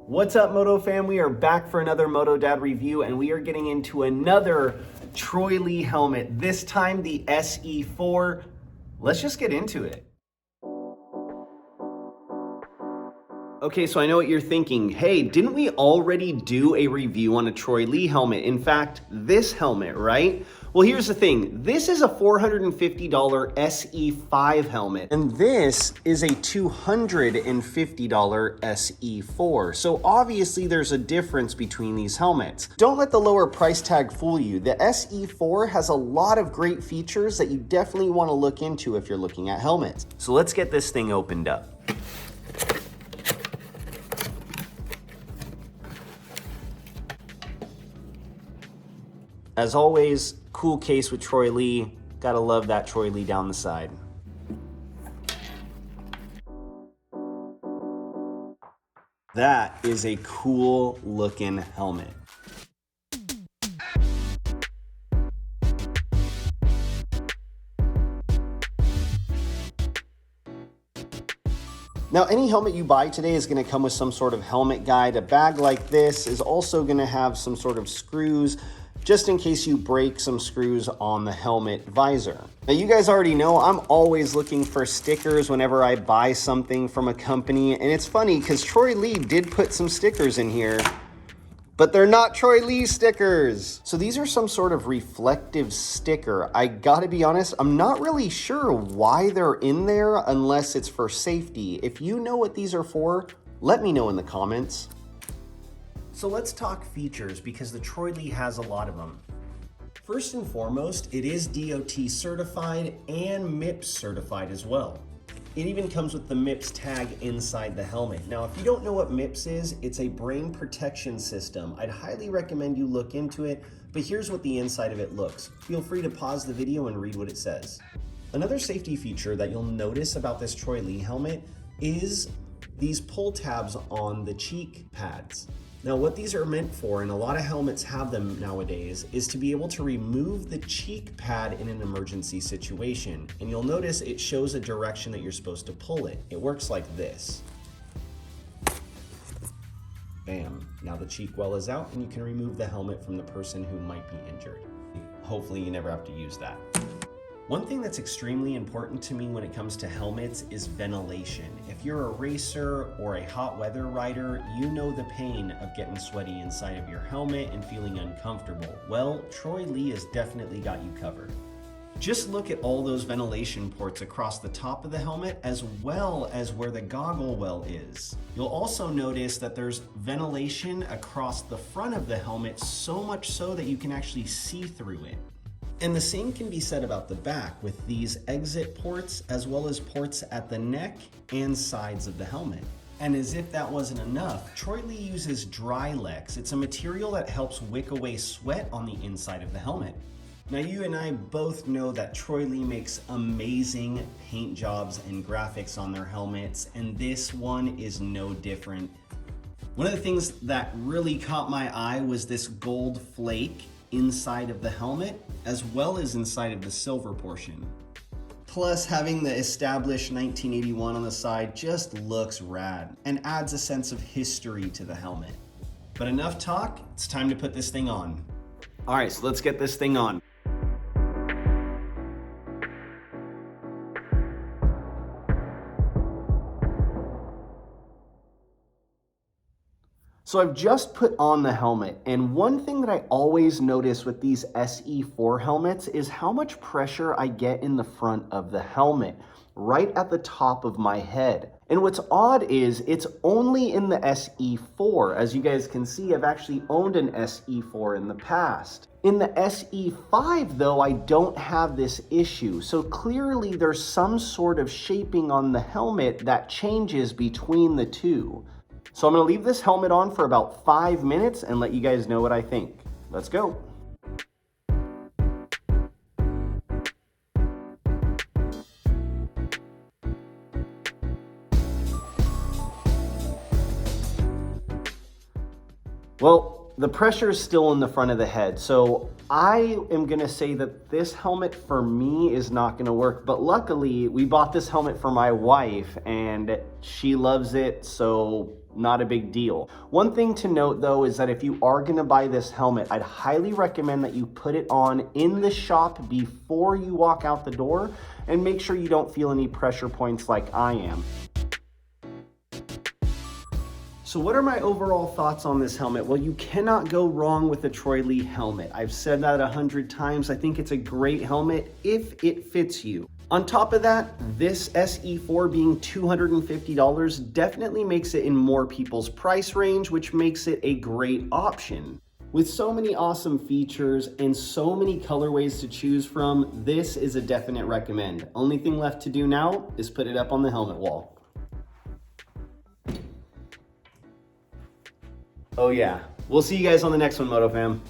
What's up, MotoFam? We are back for another Moto Dad review, and we are getting into another Troy Lee helmet, this time the SE4. Let's just get into it. Okay, so I know what you're thinking. Hey, didn't we already do a review on a Troy Lee helmet? In fact, this helmet, right? Well, here's the thing. This is a $450 SE5 helmet, and this is a $250 SE4. So obviously there's a difference between these helmets. Don't let the lower price tag fool you. The SE4 has a lot of great features that you definitely want to look into if you're looking at helmets. So let's get this thing opened up. As always, cool case with Troy Lee. Gotta love that Troy Lee down the side. That is a cool looking helmet. Now, any helmet you buy today is going to come with some sort of helmet guide. A bag like this is also going to have some sort of screws, just in case you break some screws on the helmet visor. Now, you guys already know I'm always looking for stickers whenever I buy something from a company. And it's funny because Troy Lee did put some stickers in here, but they're not Troy Lee stickers. So these are some sort of reflective sticker. I gotta be honest, I'm not really sure why they're in there unless it's for safety. If you know what these are for, let me know in the comments. So let's talk features because the Troy Lee has a lot of them. First and foremost, it is DOT certified and MIPS certified as well. It even comes with the MIPS tag inside the helmet. Now, if you don't know what MIPS is, it's a brain protection system. I'd highly recommend you look into it, but here's what the inside of it looks. Feel free to pause the video and read what it says. Another safety feature that you'll notice about this Troy Lee helmet is these pull tabs on the cheek pads. Now, what these are meant for, and a lot of helmets have them nowadays, is to be able to remove the cheek pad in an emergency situation. And you'll notice it shows a direction that you're supposed to pull it. It works like this. Bam. Now the cheek well is out and you can remove the helmet from the person who might be injured. Hopefully you never have to use that. One thing that's extremely important to me when it comes to helmets is ventilation. If you're a racer or a hot weather rider, you know the pain of getting sweaty inside of your helmet and feeling uncomfortable. Well, Troy Lee has definitely got you covered. Just look at all those ventilation ports across the top of the helmet as well as where the goggle well is. You'll also notice that there's ventilation across the front of the helmet, so much so that you can actually see through it. And the same can be said about the back with these exit ports as well as ports at the neck and sides of the helmet. And as if that wasn't enough, Troy Lee uses Drylex. It's a material that helps wick away sweat on the inside of the helmet. Now, you and I both know that Troy Lee makes amazing paint jobs and graphics on their helmets, and this one is no different. One of the things that really caught my eye was this gold flake inside of the helmet, as well as inside of the silver portion. Plus, having the established 1981 on the side just looks rad and adds a sense of history to the helmet. But enough talk, it's time to put this thing on. All right, so let's get this thing on. So I've just put on the helmet, and one thing that I always notice with these SE4 helmets is how much pressure I get in the front of the helmet, right at the top of my head. And what's odd is it's only in the SE4. As you guys can see, I've actually owned an SE4 in the past. In the SE5 though, I don't have this issue. So clearly there's some sort of shaping on the helmet that changes between the two. So I'm gonna leave this helmet on for about 5 minutes and let you guys know what I think. Let's go. Well, The pressure is still in the front of the head, so I am gonna say that this helmet for me is not gonna work, but luckily we bought this helmet for my wife and she loves it, so not a big deal. One thing to note though is that if you are gonna buy this helmet, I'd highly recommend that you put it on in the shop before you walk out the door and make sure you don't feel any pressure points like I am. So what are my overall thoughts on this helmet? Well, you cannot go wrong with a Troy Lee helmet. I've said that 100 times. I think it's a great helmet if it fits you. On top of that, this SE4 being $250 definitely makes it in more people's price range, which makes it a great option. With so many awesome features and so many colorways to choose from, this is a definite recommend. Only thing left to do now is put it up on the helmet wall. Oh yeah, we'll see you guys on the next one, MotoFam.